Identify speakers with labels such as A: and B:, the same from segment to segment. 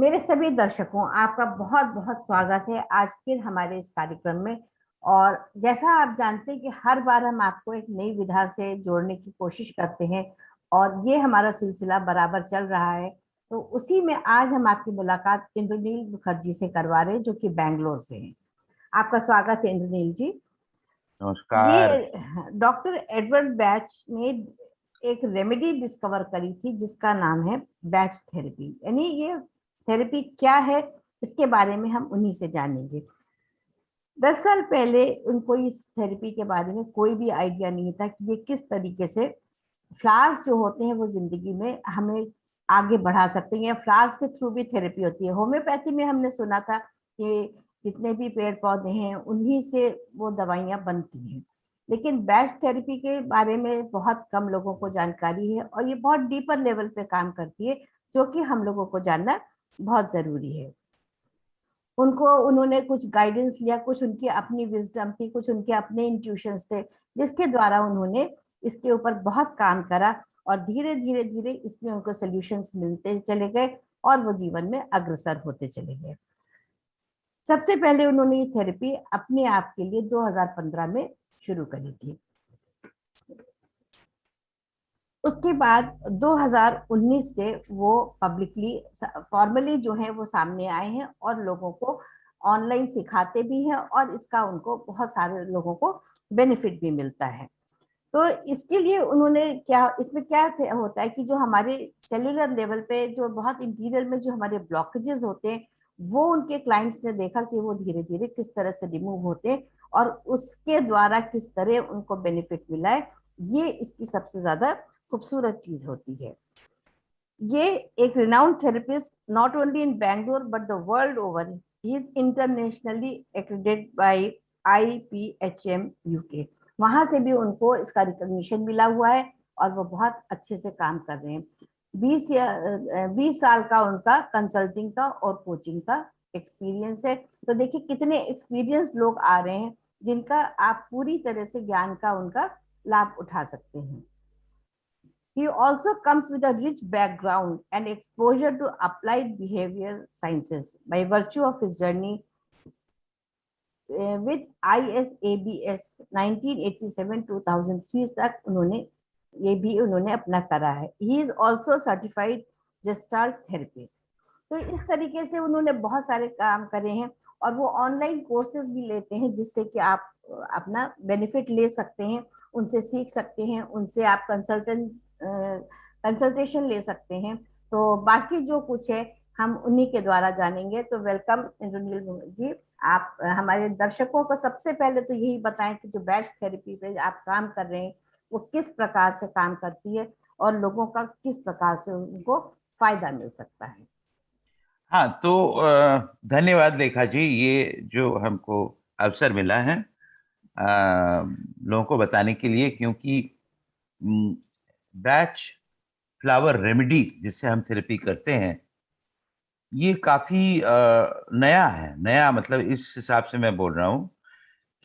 A: मेरे सभी दर्शकों, आपका बहुत बहुत स्वागत है आज फिर हमारे इस कार्यक्रम में। और जैसा आप जानते हैं कि हर बार हम आपको एक नई विधा से जोड़ने की कोशिश करते हैं, और ये हमारा सिलसिला बराबर चल रहा है। तो उसी में आज हम आपकी मुलाकात इंद्रनील मुखर्जी से करवा रहे हैं, जो कि बैंगलोर से हैं। आपका स्वागत है इंद्रनील जी।
B: नमस्कार।
A: ये डॉक्टर एडवर्ड बैच ने एक रेमेडी डिस्कवर करी थी जिसका नाम है बैच थेरेपी। यानी ये थेरेपी क्या है, इसके बारे में हम उन्हीं से जानेंगे। 10 साल पहले उनको इस थेरेपी के बारे में कोई भी आइडिया नहीं था कि ये किस तरीके से फ्लावर्स जो होते हैं वो जिंदगी में हमें आगे बढ़ा सकते हैं, या फ्लावर्स के थ्रू भी थेरेपी होती है। होम्योपैथी में हमने सुना था कि जितने भी पेड़ पौधे हैं उन्हीं से वो दवाइयां बनती हैं, लेकिन बैच थेरेपी के बारे में बहुत कम लोगों को जानकारी है, और ये बहुत डीपर लेवल पे काम करती है, जो कि हम लोगों को जानना बहुत जरूरी है। उन्होंने कुछ गाइडेंस लिया, कुछ उनकी अपनी विजडम थी, कुछ उनके अपने इंट्यूशंस थे, जिसके द्वारा उन्होंने इसके ऊपर बहुत काम करा, और धीरे धीरे धीरे इसमें उनको सोल्यूशंस मिलते चले गए, और वो जीवन में अग्रसर होते चले गए। सबसे पहले उन्होंने ये थेरेपी अपने आप के लिए 2015 में शुरू करी थी। उसके बाद 2019 से वो पब्लिकली फॉर्मली जो है वो सामने आए हैं, और लोगों को ऑनलाइन सिखाते भी हैं, और इसका उनको बहुत सारे लोगों को बेनिफिट भी मिलता है। तो इसके लिए उन्होंने क्या, इसमें क्या होता है कि जो हमारे सेलुलर लेवल पे जो बहुत इंटीरियर में जो हमारे ब्लॉकेजेस होते हैं, वो उनके क्लाइंट्स ने देखा कि वो धीरे धीरे किस तरह से रिमूव होते हैं, और उसके द्वारा किस तरह उनको बेनिफिट मिला है। ये इसकी सबसे ज्यादा खूबसूरत चीज होती है। ये एक renowned therapist not only in Bangalore but the world over. He is internationally accredited by IPHM UK। वहां से भी उनको इसका रिकॉग्निशन मिला हुआ है, और वो बहुत अच्छे से काम कर रहे हैं। 20 साल का उनका कंसल्टिंग का और कोचिंग का एक्सपीरियंस है। तो देखिए कितने एक्सपीरियंस लोग आ रहे हैं, जिनका आप पूरी तरह से ज्ञान का उनका लाभ उठा सकते हैं। He also comes with a rich background and exposure to applied behavior sciences by virtue of his journey with ISABS 1987-2003 तक उन्होंने अपना करा है। He is also certified Gestalt therapist। तो इस तरीके से उन्होंने बहुत सारे काम करे हैं, और वो ऑनलाइन कोर्सेज भी लेते हैं, जिससे कि आप अपना बेनिफिट ले सकते हैं, उनसे सीख सकते हैं, उनसे आप कंसल्टेशन ले सकते हैं। तो बाकी जो कुछ है हम उन्हीं के द्वारा जानेंगे। तो वेलकम इंद्रनील जी। आप हमारे दर्शकों को सबसे पहले तो यही बताएं कि जो बैच थेरेपी पे आप काम कर रहे हैं वो किस प्रकार से काम करती है, और लोगों का किस प्रकार से उनको फायदा मिल सकता है।
B: हाँ, तो धन्यवाद लेखा जी, ये जो हमको अवसर मिला है लोगों को बताने के लिए, क्योंकि बैच फ्लावर रेमेडी जिससे हम थेरेपी करते हैं ये काफी नया है। नया मतलब इस हिसाब से मैं बोल रहा हूँ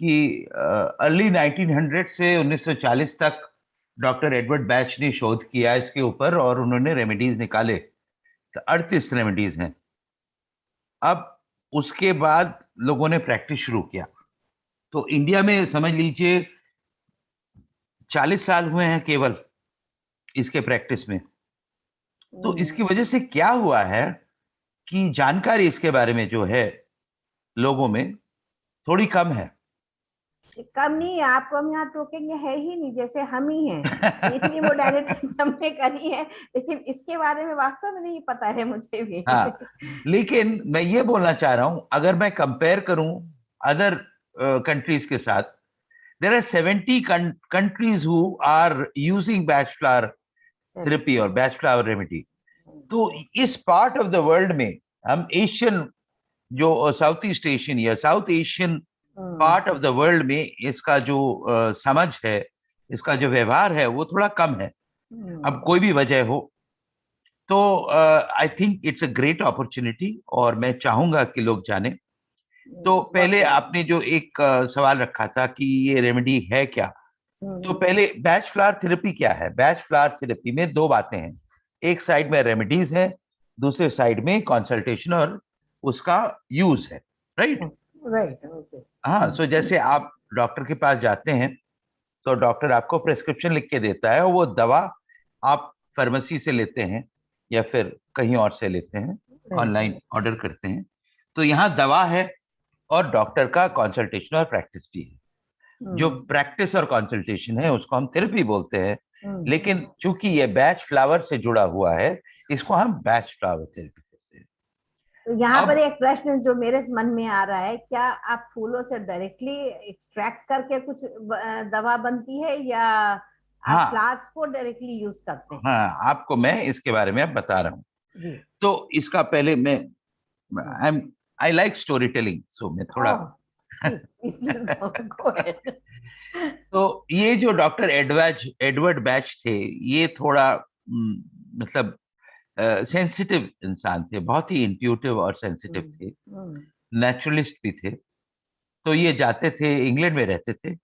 B: कि अर्ली 1900 से 1940 तक डॉक्टर एडवर्ड बैच ने शोध किया इसके ऊपर, और उन्होंने रेमेडीज निकाले। तो 38 रेमेडीज हैं। अब उसके बाद लोगों ने प्रैक्टिस शुरू किया। तो इंडिया में समझ लीजिए 40 साल हुए हैं केवल इसके प्रैक्टिस में। तो इसकी वजह से क्या हुआ है कि जानकारी इसके बारे में जो है लोगों में थोड़ी कम है।
A: कम नहीं है, आपको हम यहाँ टोकेंगे है ही नहीं, जैसे हम ही हैं। इतनी मोडालिटीज हमने करी है, लेकिन इसके बारे में वास्तव में नहीं पता है मुझे भी।
B: हाँ, लेकिन मैं ये बोलना चाह रहा हूं, अगर मैं कंपेयर करूं अदर कंट्रीज के साथ, there are 70 countries who are using Bach flower therapy और बैच फ्लावर रेमेडी। तो इस पार्ट ऑफ द वर्ल्ड में हम एशियन, जो साउथ ईस्ट एशियन या south Asian part of the world में इसका जो समझ है, इसका जो व्यवहार है वो थोड़ा कम है। अब कोई भी वजह हो, तो I think it's a great opportunity, और मैं चाहूंगा कि लोग जाने। तो पहले आपने जो एक सवाल रखा था कि ये रेमेडी है क्या, तो पहले बैच फ्लावर थेरेपी क्या है। बैच फ्लावर थेरेपी में दो बातें हैं। एक साइड में रेमेडीज है, दूसरे साइड में कंसल्टेशन और उसका यूज है, राइट?
A: Right, okay.
B: हाँ, सो जैसे आप डॉक्टर के पास जाते हैं तो डॉक्टर आपको प्रेस्क्रिप्शन लिख के देता है, और वो दवा आप फार्मेसी से लेते हैं या फिर कहीं और से लेते हैं, ऑनलाइन ऑर्डर करते हैं। तो यहाँ दवा है और डॉक्टर का कंसल्टेशन और प्रैक्टिस भी है। जो प्रैक्टिस और कंसल्टेशन है उसको हम थेरेपी बोलते हैं, लेकिन चूंकि ये बैच फ्लावर से जुड़ा हुआ है, इसको हम बैच फ्लावर थेरेपी कहते हैं।
A: तो यहाँ
B: अब
A: पर एक प्रश्न जो मेरे मन में आ रहा है, क्या आप फूलों से डायरेक्टली एक्सट्रैक्ट करके कुछ दवा बनती है, या आप
B: हाँ,
A: फ्लावर्स को डायरेक्टली यूज करते हैं?
B: हाँ, आपको मैं इसके बारे में अब बता रहा हूँ।
A: जी।
B: तो इसका पहले मैं आई लाइक स्टोरी टेलिंग, सो मैं थोड़ा
A: प्लीज प्लीज गो अहेड।
B: तो ये जो डॉक्टर एडवर्ड बैच थे, ये थोड़ा मतलब सेंसिटिव इंसान थे, बहुत ही इंट्यूटिव और सेंसिटिव थे, नेचुरलिस्ट भी थे। तो ये जाते थे, इंग्लैंड में रहते थे,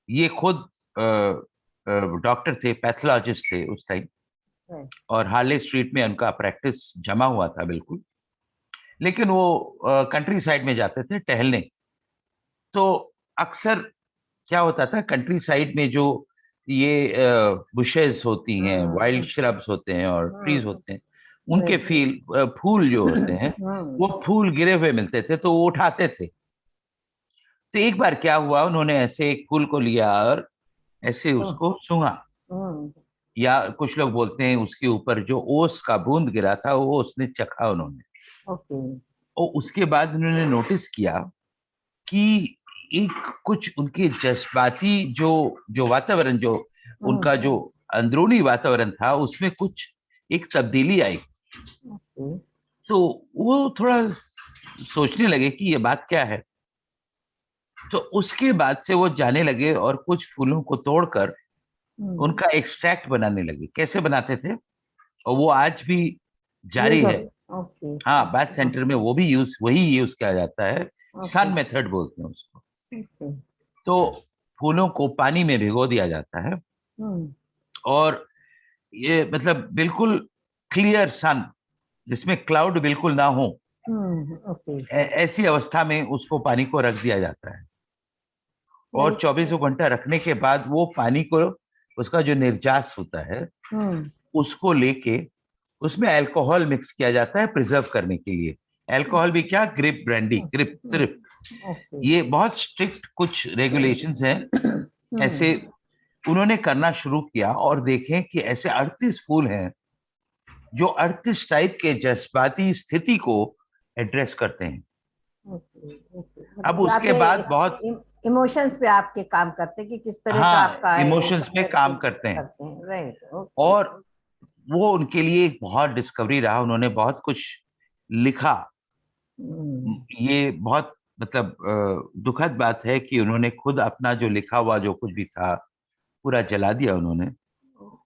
B: ये खुद डॉक्टर थे, पैथोलॉजिस्ट थे उस टाइम, और हार्ले स्ट्रीट में उनका प्रैक्टिस जमा हुआ था बिल्कुल। लेकिन वो कंट्री साइड में जाते थे टहलने। तो अक्सर क्या होता था, कंट्री साइड में जो ये बुशेस होती हैं, वाइल्ड श्रब्स होते हैं और ट्रीज होते हैं, उनके फूल जो होते हैं, वो फूल गिरे हुए मिलते थे तो वो उठाते थे। तो एक बार क्या हुआ, उन्होंने ऐसे एक फूल को लिया और ऐसे उसको सूंघा, या कुछ लोग बोलते हैं उसके ऊपर जो ओस का बूंद गिरा था वो उसने चखा उन्होंने। और उसके बाद उन्होंने नोटिस किया कि एक कुछ उनके जज्बाती जो जो वातावरण, जो उनका जो अंदरूनी वातावरण था, उसमें कुछ एक तब्दीली आई। तो वो थोड़ा सोचने लगे कि ये बात क्या है। तो उसके बाद से वो जाने लगे और कुछ फूलों को तोड़कर उनका एक्सट्रैक्ट बनाने लगे। कैसे बनाते थे, और वो आज भी जारी है। हाँ, बैच सेंटर में वो भी वही यूज किया जाता है, सन मेथड बोलते हैं उसको। तो फूलों को पानी में भिगो दिया जाता है, और ये मतलब बिल्कुल क्लियर सन, जिसमें क्लाउड बिल्कुल ना हो, ऐसी अवस्था में उसको पानी को रख दिया जाता है। और 24 घंटा रखने के बाद वो पानी को, उसका जो निर्जास होता है, उसको लेके उसमें अल्कोहल मिक्स किया जाता है प्रिजर्व करने के लिए। अल्कोहल भी क्या, ग्रेप ब्रांडी, ग्रेप सिर्फ। ये बहुत स्ट्रिक्ट कुछ रेगुलेशंस हैं। ऐसे उन्होंने करना शुरू किया, और देखें कि ऐसे 38 फूल हैं जो 38 टाइप के जज्बाती स्थिति को एड्रेस करते हैं। अब उसके बाद बहुत
A: इमोशंस पे आपके काम करते हैं कि किस तरह का आपका
B: इमोशंस पे काम करते हैं।
A: राइट।
B: और वो उनके लिए एक बहुत डिस्कवरी रहा, उन्होंने बहुत कुछ लिखा। ये बहुत मतलब दुखद बात है कि उन्होंने खुद अपना जो लिखा हुआ जो कुछ भी था पूरा जला दिया उन्होंने,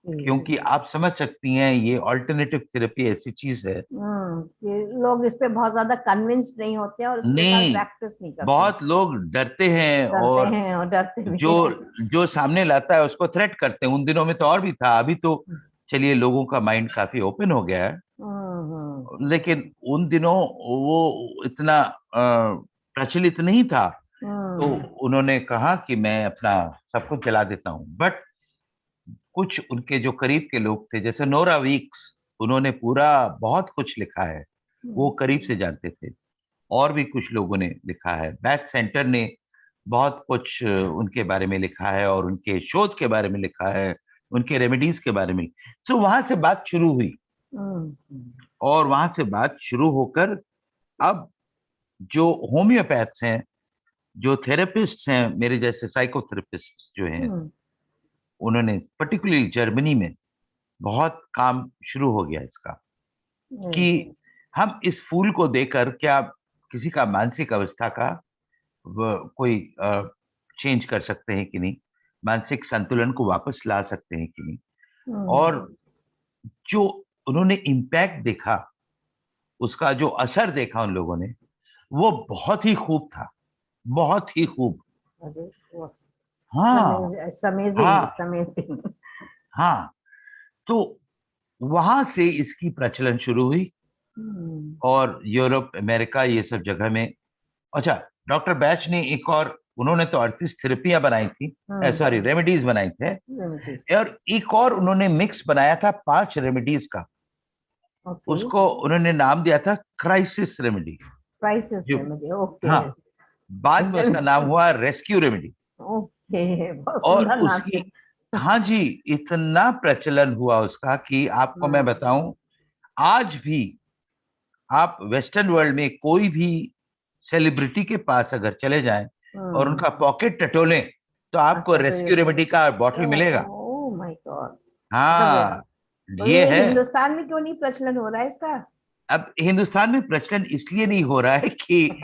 B: क्योंकि आप समझ सकती हैं ये ऑल्टरनेटिव थेरेपी ऐसी चीज है
A: कि लोग इस पे बहुत ज्यादा कन्विंस्ड नहीं होते हैं और इसके साथ प्रैक्टिस नहीं करते।
B: बहुत लोग डरते हैं और
A: डरते भी
B: जो सामने लाता है उसको थ्रेट करते हैं। उन दिनों में तो और भी था, अभी तो चलिए लोगों का माइंड काफी ओपन हो गया है, लेकिन उन दिनों वो इतना प्रचलित नहीं था। तो उन्होंने कहा कि मैं अपना सब कुछ जला देता हूँ। बट कुछ उनके जो करीब के लोग थे, जैसे नोरा वीक्स, उन्होंने पूरा बहुत कुछ लिखा है, वो करीब से जानते थे। और भी कुछ लोगों ने लिखा है, बैच सेंटर ने बहुत कुछ उनके बारे में लिखा है, और उनके शोध के बारे में लिखा है, उनके रेमेडीज के बारे में। तो वहां से बात शुरू हुई, और वहां से बात शुरू होकर अब जो होम्योपैथ्स हैं, जो थेरेपिस्ट हैं, मेरे जैसे साइकोथेरेपिस्ट जो हैं, उन्होंने पर्टिकुलरली जर्मनी में बहुत काम शुरू हो गया इसका, कि हम इस फूल को देकर क्या किसी का मानसिक अवस्था का कोई चेंज कर सकते हैं कि नहीं, मानसिक संतुलन को वापस ला सकते हैं कि नहीं। और जो उन्होंने इम्पैक्ट देखा, उसका जो असर देखा उन लोगों ने, वो बहुत ही खूब था, बहुत ही खूब। हाँ, तो वहां से इसकी प्रचलन शुरू हुई। और यूरोप, अमेरिका, ये सब जगह में। अच्छा, डॉक्टर बैच ने एक और, उन्होंने तो 38 थेरेपियां बनाई थी, सॉरी रेमेडीज बनाई थे,
A: रेमेडीज।
B: और एक और उन्होंने मिक्स बनाया था 5 रेमेडीज का।
A: ओके।
B: उसको उन्होंने नाम दिया था क्राइसिस रेमेडी।
A: क्राइसिस
B: जो,
A: रेमेडी। ओके।
B: हाँ, बाद में उसका नाम हुआ रेस्क्यू रेमेडी।
A: ओके, बहुत
B: और
A: सुंदर नाम है।
B: उसकी, हाँ जी, इतना प्रचलन हुआ उसका कि आपको मैं बताऊं, आज भी आप वेस्टर्न वर्ल्ड में कोई भी सेलिब्रिटी के पास अगर चले जाएं और उनका पॉकेट टटोलें, तो आपको
A: अच्छा, तो
B: रेस्क्यू रेमेडी का बॉटल मिलेगा।
A: Oh my God.
B: हाँ,
A: तो
B: ये
A: ये
B: है।
A: हिंदुस्तान में क्यों नहीं प्रचलन हो रहा है इसका?
B: अब हिंदुस्तान में प्रचलन इसलिए नहीं हो रहा है कि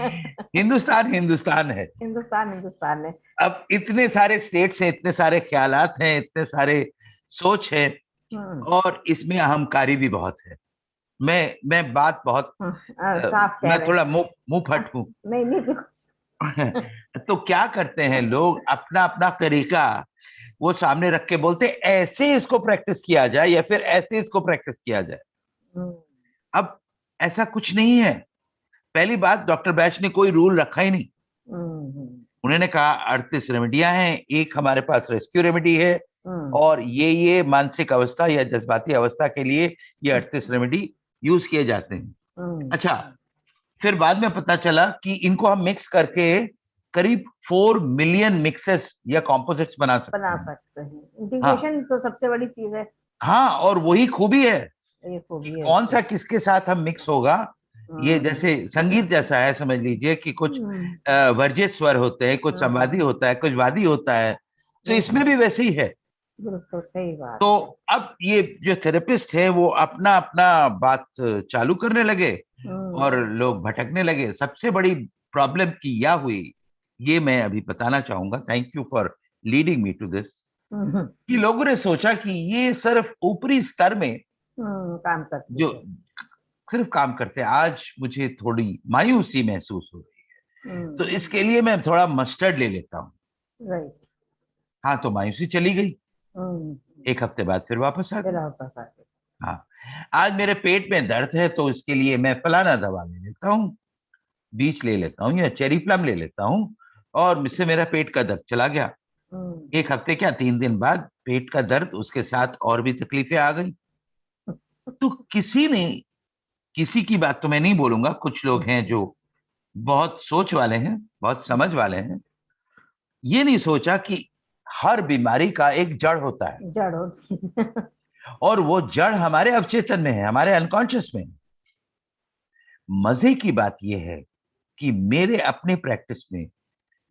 B: हिंदुस्तान हिंदुस्तान है।
A: हिंदुस्तान हिंदुस्तान है।
B: अब इतने सारे स्टेट्स हैं, इतने सारे ख्यालात हैं, इतने सारे सोच है, और इसमें अहंकारी भी बहुत है। मैं बात बहुत,
A: साफ कह
B: मैं
A: रहे
B: थोड़ा
A: हैं।
B: मुंह फट हूं।
A: नहीं नहीं, बिल्कुल।
B: तो क्या करते हैं लोग, अपना अपना तरीका वो सामने रख के बोलते ऐसे इसको प्रैक्टिस किया जाए या फिर ऐसे इसको प्रैक्टिस किया जाए। अब ऐसा कुछ नहीं है। पहली बात, डॉक्टर बैच ने कोई रूल रखा ही नहीं। उन्होंने कहा 38 रेमेडियां हैं, एक हमारे पास रेस्क्यू रेमेडी है, और ये मानसिक अवस्था या जज्बाती अवस्था के लिए ये 38 रेमेडी यूज किए जाते हैं। अच्छा, फिर बाद में पता चला कि इनको हम मिक्स करके करीब 4 मिलियन मिक्सेस या कॉम्पोजिट्स बना सकते हैं।
A: इंटीग्रेशन
B: हाँ,
A: तो सबसे बड़ी चीज है।
B: हाँ, और वही खूबी है
A: ये
B: कि
A: खूबी है
B: कौन सा
A: इसकी।
B: किसके साथ हम मिक्स होगा। ये जैसे संगीत जैसा है, समझ लीजिए कि कुछ वर्जित स्वर होते हैं, कुछ संवादी होता है, कुछ वादी होता है, तो इसमें भी वैसे ही है।
A: बिल्कुल सही बात।
B: तो अब ये जो थेरेपिस्ट है वो अपना अपना बात चालू करने लगे और लोग भटकने लगे। सबसे बड़ी प्रॉब्लम की क्या हुई, ये मैं अभी बताना चाहूंगा। Thank you for leading me to this. कि लोगों ने सोचा कि ये सिर्फ ऊपरी स्तर में
A: काम करती
B: जो
A: है।
B: सिर्फ काम करते हैं। आज मुझे थोड़ी मायूसी महसूस हो रही है, तो इसके लिए मैं थोड़ा मस्टर्ड ले लेता हूँ।
A: राइट।
B: हाँ, तो मायूसी चली गई। एक हफ्ते बाद फिर वापस आ गई। हाँ, आज मेरे पेट में दर्द है तो इसके लिए मैं फलाना दवा ले लेता हूँ, बीच ले लेता हूँ या चेरी प्लम ले लेता हूँ, और इससे मेरा पेट का दर्द चला गया। एक हफ्ते क्या, 3 दिन बाद पेट का दर्द, उसके साथ और भी तकलीफें आ गई। तो किसी ने, किसी की बात तो मैं नहीं बोलूंगा, कुछ लोग हैं जो बहुत सोच वाले हैं, बहुत समझ वाले हैं, ये नहीं सोचा कि हर बीमारी का एक जड़ होता है,
A: जड़ होती है।
B: और वो जड़ हमारे अवचेतन में है, हमारे अनकॉन्शियस में है। मजे की बात यह है कि मेरे अपने प्रैक्टिस में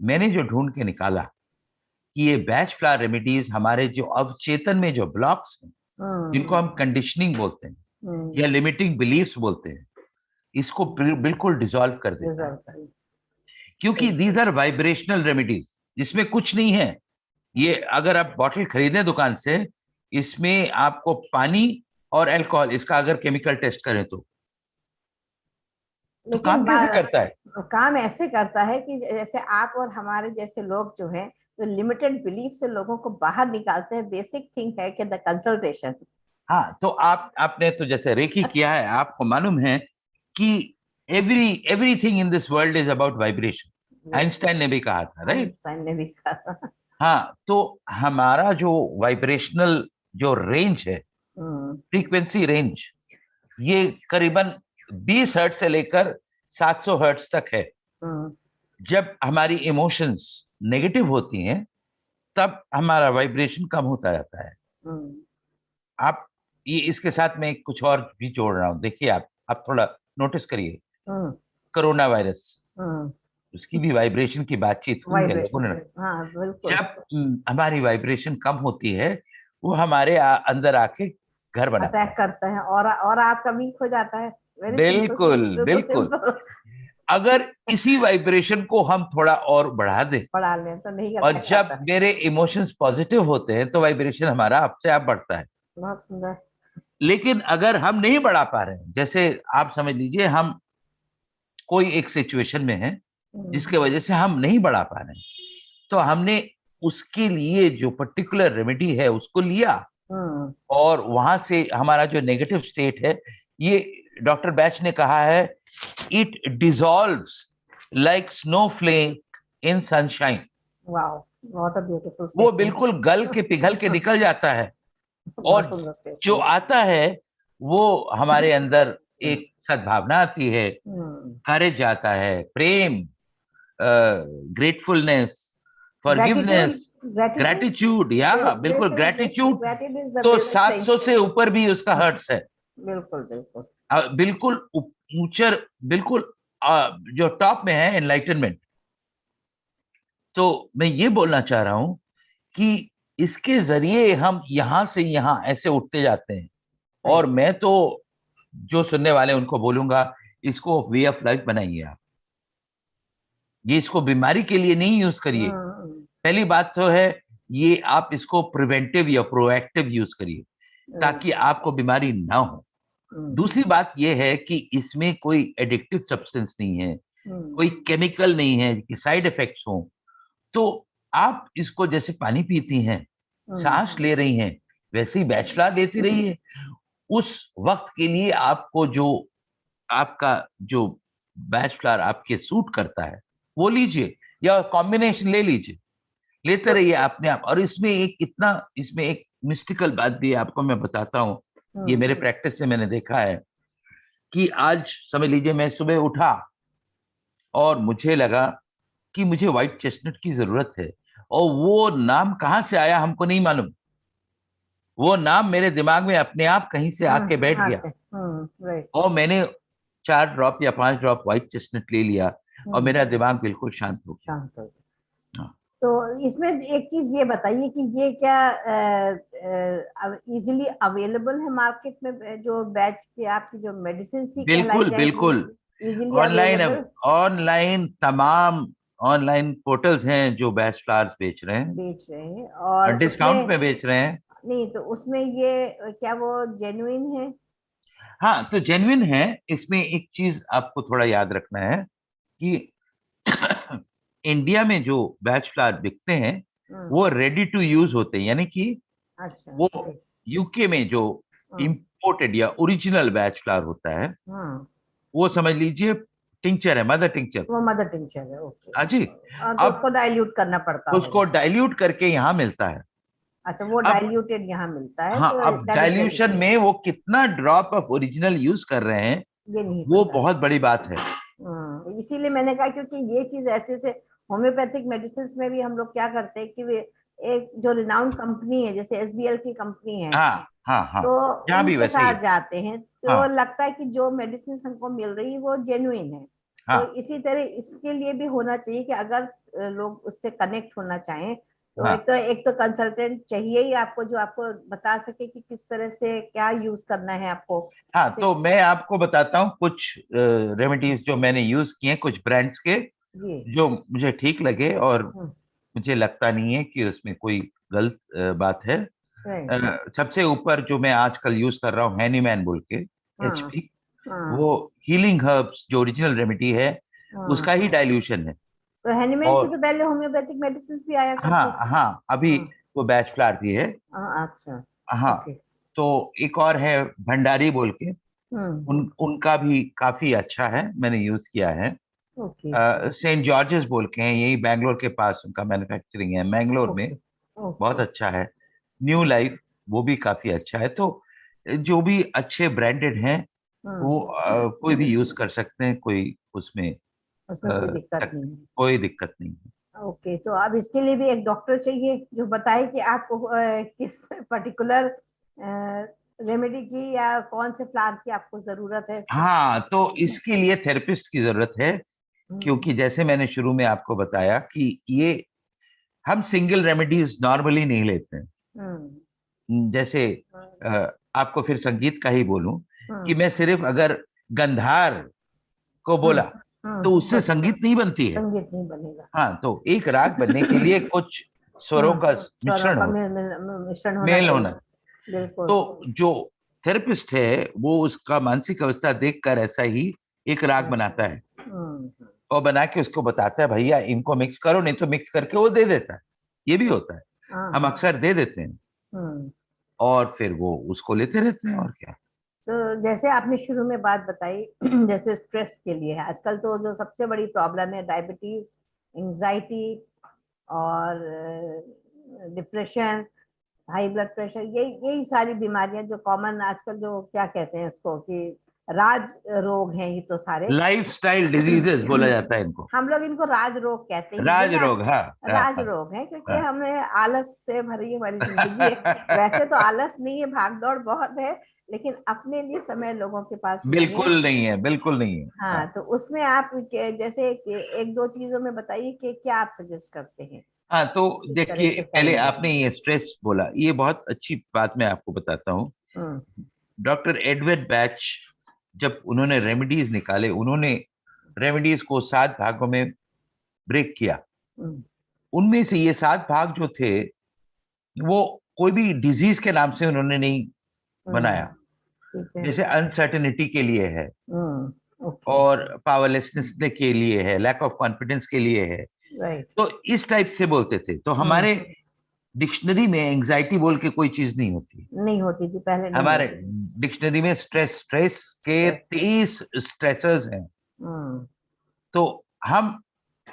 B: मैंने जो ढूंढ के निकाला कि ये बैच फ्लावर रेमेडीज हमारे जो अवचेतन में जो ब्लॉक्स हैं, जिनको हम कंडीशनिंग बोलते हैं या लिमिटिंग बिलीफ्स बोलते हैं, इसको बिल्कुल डिसॉल्व कर देता है। क्योंकि दीज आर वाइब्रेशनल रेमेडीज, जिसमें कुछ नहीं है। ये अगर आप बॉटल खरीदें दुकान से, इसमें आपको पानी और अल्कोहल, इसका अगर केमिकल टेस्ट करें तो काम कैसे करता है?
A: काम ऐसे करता है कि जैसे आप और हमारे जैसे लोग जो है, तो लिमिटेड बिलीफ से लोगों को बाहर निकालते हैं। बेसिक थिंग है कि द कंसल्टेशन।
B: हाँ, तो आपने तो जैसे रेकी किया है, आपको मालूम है कि everything in this world is about vibration. Einstein ने भी कहा था, राइट?
A: आइंस्टाइन ने भी कहा।
B: हाँ, तो हमारा जो वाइब्रेशनल जो रेंज है, फ्रीक्वेंसी रेंज, ये करीबन 20 हर्ट्ज से लेकर 700 हर्ट्ज तक है। जब हमारी इमोशंस नेगेटिव होती हैं, तब हमारा वाइब्रेशन कम होता जाता है। आप ये, इसके साथ में कुछ और भी जोड़ रहा हूं, देखिए आप थोड़ा नोटिस करिए। कोरोना वायरस, उसकी भी वाइब्रेशन की बातचीत हुई है लोगों ने।
A: हाँ, बिल्कुल।
B: जब हमारी वाइब्रेशन कम होती है, वो हमारे अंदर आके घर बनाता है,
A: अटैक करता है, और आपका वीक हो जाता है। वेरी
B: बिल्कुल
A: सिंपल,
B: बिल्कुल। अगर इसी वाइब्रेशन को हम थोड़ा और बढ़ा दें,
A: बढ़ा लें तो नहीं
B: और
A: अटैक
B: जब
A: करता है।
B: मेरे इमोशंस पॉजिटिव होते हैं, तो वाइब्रेशन हमारा आपसे आप बढ़ता है।
A: बहुत सुंदर।
B: लेकिन अगर हम नहीं बढ़ा पा रहे हैं, जैसे आप समझ लीजिए हम कोई एक सिचुएशन में है जिसके वजह से हम नहीं बढ़ा पा रहे हैं, तो हमने उसके लिए जो पर्टिकुलर रेमेडी है उसको लिया, और वहां से हमारा जो नेगेटिव स्टेट है, ये डॉक्टर बैच ने कहा है, it dissolves like Snowflake in sunshine.
A: Wow, what a beautiful
B: वो
A: स्टेटमेंट।
B: बिल्कुल गल के पिघल के निकल जाता है,
A: बहुत
B: और
A: सुंदर
B: जो
A: स्टेटमेंट।
B: आता है वो हमारे अंदर एक सद्भावना आती है, करेज आता है, प्रेम, ग्रेटफुलनेस,
A: ग्रेटिट्यूड,
B: फॉरगिवनेस, ग्रेटिट्यूड, या बिल्कुल ग्रेटिट्यूड।
A: ग्रेटिट्यूड इज द
B: तो
A: वे ऑफ सेइंग।
B: 700 से ऊपर भी उसका हर्ट्स है।
A: बिल्कुल बिल्कुल।
B: बिल्कुल ऊंचर, बिल्कुल जो टॉप में है एनलाइटनमेंट। तो मैं ये बोलना चाह रहा हूं कि इसके जरिए हम यहां से यहां ऐसे उठते जाते हैं। और मैं तो जो सुनने वाले उनको बोलूंगा, इसको वे ऑफ लाइफ बनाइए आप। ये इसको बीमारी के लिए नहीं यूज करिए। पहली बात तो है, ये आप इसको प्रिवेंटिव या प्रोएक्टिव यूज करिए ताकि आपको बीमारी ना हो। दूसरी बात यह है कि इसमें कोई एडिक्टिव सब्सटेंस नहीं है, कोई केमिकल नहीं है कि साइड इफेक्ट्स हो। तो आप इसको जैसे पानी पीती हैं, सांस ले रही हैं, वैसे ही बैचलर लेती रहिए। उस वक्त के लिए आपको जो आपका जो बैचलर आपके सूट करता है वो लीजिए, या कॉम्बिनेशन ले लीजिए, लेते रहिए अपने आप। और इसमें एक मिस्टिकल बात भी है, आपको मैं बताता हूँ। ये मेरे प्रैक्टिस से मैंने देखा है कि आज समझ लीजिए मैं सुबह उठा और मुझे लगा कि मुझे व्हाइट चेस्टनट की जरूरत है, और वो नाम कहाँ से आया हमको नहीं मालूम। वो नाम मेरे दिमाग में अपने आप कहीं से आके बैठ गया, और मैंने 4 ड्रॉप या 5 ड्रॉप व्हाइट चेस्टनट ले लिया, और मेरा दिमाग बिल्कुल शांत हो गया। हाँ।
A: तो इसमें एक चीज ये बताइए कि ये क्या इजीली अवेलेबल है मार्केट में, जो बैच की आपकी जो मेडिसिन सी कहलाई
B: बिल्कुल
A: जाएगी,
B: बिल्कुल।
A: Easily
B: online,
A: available?
B: ऑनलाइन तमाम ऑनलाइन पोर्टल्स हैं जो बैच फ्लावर्स बेच रहे
A: हैं,
B: हैं,
A: और
B: डिस्काउंट
A: उसमें
B: में बेच रहे हैं।
A: नहीं तो उसमें ये क्या वो जेन्युइन है?
B: हाँ, तो जेन्युइन है। इसमें एक चीज आपको थोड़ा याद रखना है कि इंडिया में जो बैच फ्लावर बिकते हैं वो रेडी टू यूज होते हैं, यानी कि
A: अच्छा,
B: वो यूके में जो इंपोर्टेड या ओरिजिनल बैच फ्लावर होता है, वो समझ लीजिए टिंचर है, मदर टिंचर।
A: वो मदर टिंचर है, ओके।
B: हाँ जी।
A: तो उसको
B: अब
A: डाइल्यूट करना पड़ता
B: उसको
A: होगा।
B: डाइल्यूट करके यहाँ मिलता है।
A: अच्छा, वो
B: अब
A: डाइल्यूटेड यहाँ मिलता है,
B: हाँ,
A: तो
B: अब
A: that is ready
B: dilution
A: two,
B: में वो कितना ड्रॉप ऑफ ओरिजिनल यूज कर रहे हैं,
A: ये नहीं
B: वो
A: पता।
B: बहुत बड़ी बात है।
A: इसीलिए मैंने कहा, क्योंकि ये चीज ऐसे से होम्योपैथिक मेडिसिन में भी हम लोग क्या करते हैं कि वे एक जो रिनाउंड कंपनी है, जैसे एसबीएल की कंपनी है,
B: हाँ हाँ हाँ,
A: तो
B: यहाँ भी
A: उनके
B: वैसे ही
A: साथ
B: है।
A: जाते हैं तो
B: हाँ
A: लगता है कि जो मेडिसिन हमको मिल रही है वो जेन्युइन है। तो
B: हाँ
A: इसी तरह इसके लिए भी होना चाहिए कि अगर लोग उससे कनेक्ट होना चाहें तो
B: हाँ
A: एक तो कंसल्टेंट चाहिए ही आपको, जो आपको बता सके कि किस तरह से क्या यूज करना है आपको।
B: हाँ। तो मैं आपको बताता हूँ कुछ रेमेडीज जो मैंने यूज किए हैं, कुछ ब्रांड्स के,
A: जी।
B: जो मुझे ठीक लगे, और मुझे लगता नहीं है कि उसमें कोई गलत बात है। सबसे ऊपर जो मैं आजकल यूज कर रहा हूँ, हैनीमैन बोल के, HP, वो हीलिंग हर्ब्स जो ओरिजिनल रेमेडी है उसका ही डाइल्यूशन है।
A: तो हैनीमैन की
B: और
A: तो पहले होम्योपैथिक मेडिसिन भी आया करती
B: हाँ
A: थी।
B: हाँ, अभी वो बैच फ्लावर भी है।
A: अच्छा,
B: हाँ।
A: ओके।
B: तो एक और है भंडारी बोल के, उनका भी काफी अच्छा है, मैंने यूज किया है।
A: ओके
B: सेंट जॉर्जेस बोल के हैं, यही बैंगलोर के पास उनका मैन्युफैक्चरिंग है, मैंगलोर में।
A: ओके
B: बहुत
A: ओके।
B: अच्छा है। न्यू लाइफ, वो भी काफी अच्छा है। तो जो भी अच्छे ब्रांडेड हैं वो कोई भी यूज कर सकते हैं, कोई उसमें
A: उसमें कोई दिक्कत नहीं है।
B: कोई दिक्कत नहीं है।
A: ओके, तो अब इसके लिए भी एक डॉक्टर चाहिए जो बताए कि आपको किस पर्टिकुलर रेमेडी की या कौन से फ्लावर की आपको जरूरत है।
B: हाँ, तो इसके लिए थेरेपिस्ट की जरूरत है, क्योंकि जैसे मैंने शुरू में आपको बताया कि ये हम सिंगल रेमेडीज नॉर्मली नहीं लेते हैं। जैसे आपको फिर संगीत का ही बोलूं कि मैं सिर्फ अगर गंधार को बोला तो उससे संगीत नहीं बनती है।
A: संगीत नहीं बनेगा।
B: हाँ, तो एक राग बनने के लिए कुछ स्वरों का
A: स्वरों
B: मिश्रण
A: का
B: होता,
A: मिश्रण होना
B: मेल
A: चाहिए।
B: होना।
A: बिल्कुल।
B: तो जो थेरेपिस्ट है वो उसका मानसिक अवस्था देखकर ऐसा ही एक राग बनाता है, और बना के उसको बताता है भैया इनको मिक्स करो, नहीं तो मिक्स करके वो दे देता है। ये भी होता है, हम अक्सर दे देते हैं, और फिर वो उसको लेते रहते हैं, और क्या।
A: तो जैसे आपने शुरू में बात बताई जैसे स्ट्रेस के लिए है, आजकल तो जो सबसे बड़ी प्रॉब्लम है डायबिटीज, एंजाइटी और डिप्रेशन, हाई ब्लड प्रेशर, यही सारी बीमारियां जो कॉमन आजकल, जो क्या कहते हैं उसको कि राज रोग हैं ये तो सारे।
B: लाइफस्टाइल डिजीजेस बोला जाता है इनको,
A: हम लोग इनको राज रोग कहते हैं,
B: राज
A: लेकिन
B: रोग। हाँ
A: राज
B: हाँ
A: रोग है क्योंकि
B: हाँ।
A: हमें आलस से भरी हमारी जिंदगी है। वैसे तो आलस नहीं है, भाग दौड़ बहुत है, लेकिन अपने लिए समय लोगों के पास नहीं है।
B: बिल्कुल नहीं है, बिल्कुल नहीं है।
A: हाँ,
B: हाँ
A: तो उसमें आप जैसे एक दो चीजों में बताइए कि क्या आप सजेस्ट करते हैं,
B: हाँ, तो
A: इस तरह
B: देखिए,
A: से
B: पहले
A: करेंगे।
B: आपने ये स्ट्रेस बोला, ये बहुत अच्छी बात मैं आपको बताता हूँ।
A: हम्म।
B: डॉक्टर एडवर्ड बैच, जब उन्होंने रेमेडीज निकाले, उन्होंने रेमेडीज को 7 भागों में ब्रेक किया।
A: हम्म।
B: उनमें से ये 7 भाग जो थे, वो कोई भी डिजीज के नाम से उन्होंने नहीं
A: हम्म।
B: बनाया।
A: ठीक है।
B: जैसे अनसर्टेनिटी के लिए है,
A: ओके।
B: और पावरलेसनेस के लिए है, लैक ऑफ कॉन्फिडेंस के लिए है।
A: राइट।
B: तो इस टाइप से बोलते थे। तो हमारे डिक्शनरी में एंजाइटी बोल के कोई चीज नहीं होती।
A: नहीं होती थी, पहले नहीं
B: हमारे
A: होती थी।
B: डिक्शनरी में स्ट्रेस स्ट्रेस के
A: स्ट्रेस।
B: 23 स्ट्रेसर्स हैं।
A: हम्म।
B: तो हम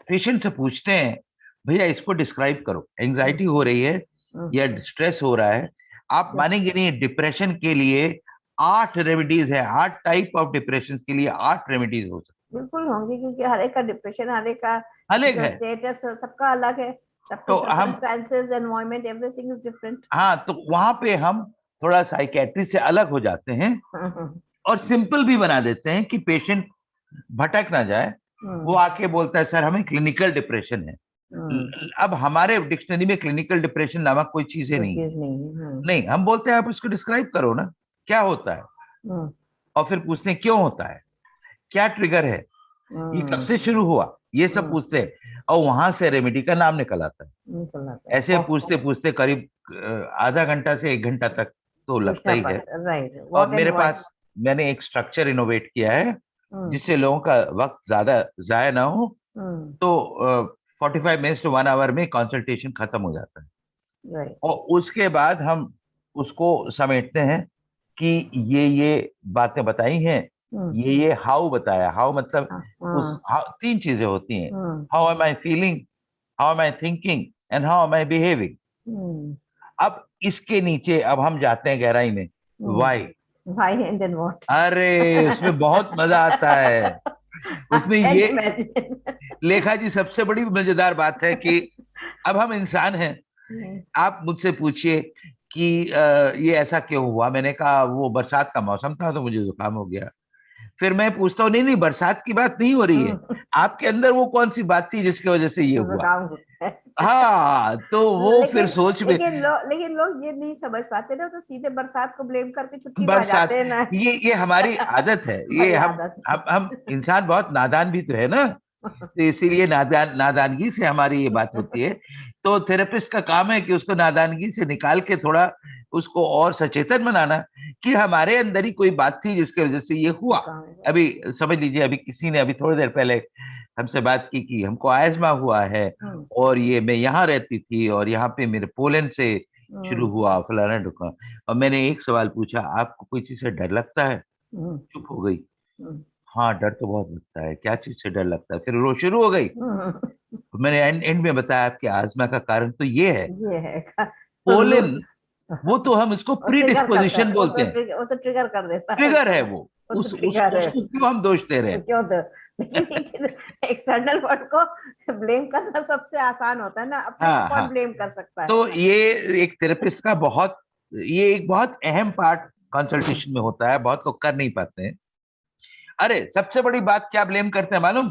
B: पेशेंट से पूछते हैं, भैया इसको डिस्क्राइब करो,
A: हम्म।
B: एंजाइटी हो रही है
A: हम्म।
B: या स्ट्रेस हो रहा है। आप मानेंगे नहीं, डिप्रेशन के लिए 8 रेमेडीज है। 8 टाइप ऑफ डिप्रेशन के लिए 8 रेमेडीज हो सकती
A: बिल्कुल होंगी, क्योंकि हर एक का डिप्रेशन, हर एक का
B: है। अलग
A: जो
B: है।
A: स्टेटस सबका अलग है, सबकी
B: तो हम,
A: circumstances, environment, everything is different.
B: हाँ, तो वहां पे हम थोड़ा साइकेट्री से अलग हो जाते हैं, और सिंपल भी बना देते हैं कि पेशेंट भटक ना जाए। वो आके बोलता है, सर हमें क्लिनिकल डिप्रेशन है। अब हमारे डिक्शनरी में क्लिनिकल डिप्रेशन नामक कोई चीज ही
A: कोई
B: नहीं है।
A: चीज नहीं है।
B: नहीं, हम बोलते हैं आप इसको डिस्क्राइब करो ना, क्या होता है।
A: हम्म।
B: और फिर पूछते हैं क्यों होता है, क्या ट्रिगर है, ये कब
A: हम्म।
B: से शुरू हुआ, ये सब
A: हम्म।
B: पूछते हैं। और वहां से रेमेडी का नाम निकल आता है।
A: निकल आता है,
B: ऐसे पूछते पूछते करीब आधा घंटा से 1 घंटा तक तो लगता
A: पूछना
B: ही है।
A: पड़ता, राइट,
B: और
A: व्हाट एंड
B: मेरे
A: व्हाई।
B: पास, मैंने एक स्ट्रक्चर इनोवेट किया है
A: हम्म।
B: जिससे लोगों का वक्त ज्यादा जाया ना हो।
A: हम्म।
B: तो 45 मिनट्स टू 1 आवर में कंसल्टेशन खत्म हो जाता है।
A: राइट।
B: और उसके बाद हम उसको समेटते हैं कि ये बातें बताई हैं,
A: हम्म।
B: ये हाउ बताया। हाउ मतलब
A: हाँ।
B: उस
A: हाँ।
B: 3 चीजें होती हैं।
A: Hmm.
B: How am I feeling, how am I thinking, and how am I behaving.
A: Hmm.
B: अब इसके नीचे अब हम जाते हैं गहराई में, why.
A: Why and then what.
B: अरे उसमें बहुत मजा आता है।
A: आई
B: उसमें
A: कैन
B: ये,
A: इमेजिन।
B: लेखा जी, सबसे बड़ी मजेदार बात है कि अब हम इंसान हैं। आप मुझसे पूछिए कि ये ऐसा क्यों हुआ। मैंने कहा वो बरसात का मौसम था तो मुझे जुकाम हो गया। फिर मैं पूछता हूँ, नहीं नहीं, बरसात की बात नहीं हो रही है, आपके अंदर वो कौन सी बात थी जिसकी वजह से ये हुआ।
A: जुकाम होता है।
B: हाँ, तो वो फिर
A: लेकिन
B: सोच में,
A: लेकिन लोग ये नहीं समझ पाते ना, तो सीधे बरसात को ब्लेम करके छुट्टी में आ
B: बरसात,
A: जाते हैं ना।
B: ये हमारी आदत है। ये
A: हमारी
B: हम
A: आदत है।
B: हम इंसान बहुत नादान भी तो है ना। तो इसीलिए नादानगी से हमारी ये बात होती है। तो थेरेपिस्ट का काम है कि उसको नादानगी से निकाल के थोड़ा उसको और सचेतन बनाना, कि हमारे अंदर ही कोई बात थी जिसकी वजह से ये हुआ।
A: जुकाम।
B: अभी समझ लीजिए, अभी किसी ने अभी थोड़ी देर पहले हमसे बात की कि हमको आयजमा हुआ है,
A: हम्म।
B: और ये मैं यहाँ रहती थी और यहाँ पे मेरे पोलन से शुरू
A: हम्म।
B: हुआ, फलाना ढुका। और मैंने एक सवाल पूछा, आपको कोई चीज से डर लगता है?
A: हम्म।
B: चुप हो गई।
A: हम्म।
B: हाँ, डर तो बहुत लगता है, क्या चीज से डर लगता है? फिर वो शुरू हो गई।
A: हम्म।
B: तो मैंने एंड में बताया, आपके आजमा का कारण तो ये है,
A: ये है।
B: पोलन।
A: लो-
B: वो तो हम इसको
A: वो
B: प्री
A: ट्रिगर करता है,
B: डिस्पोजिशन बोलते हैं,
A: वो तो ट्रिगर कर देता है
B: ट्रिगर है
A: उसको।
B: वो।
A: वो तो
B: उस
A: ट्रिगर है।
B: उसको क्यों हम दोष दे रहे
A: तो
B: हैं?
A: क्यों तो, लेकिन एक्सटर्नल वर्ड को ब्लेम करना सबसे आसान होता है ना, अपने को
B: हाँ
A: कौन
B: हाँ।
A: ब्लेम कर सकता है।
B: तो ये एक थेरेपिस्ट का बहुत, ये एक बहुत अहम पार्ट कंसल्टेशन में होता है, बहुत लोग कर नहीं पाते हैं। अरे सबसे बड़ी बात क्या ब्लेम करते हैं मालूम?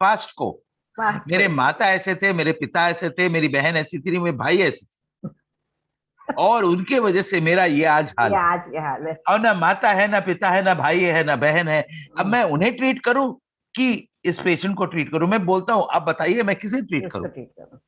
B: पास्ट को।
A: पास्ट
B: मेरे
A: को।
B: माता ऐसे थे, मेरे पिता ऐसे थे, मेरी बहन ऐसी थी, मेरे भाई ऐसे थे, और उनके वजह से मेरा ये आज
A: ये
B: हाल है।
A: आज के हाल है।
B: और ना माता है, ना पिता है, ना भाई है, ना बहन है। अब मैं उन्हें ट्रीट करूं कि इस पेशेंट को ट्रीट करूं? मैं बोलता हूं, अब बताइए मैं किसे ट्रीट
A: इसको
B: करूं।
A: ठीक करो।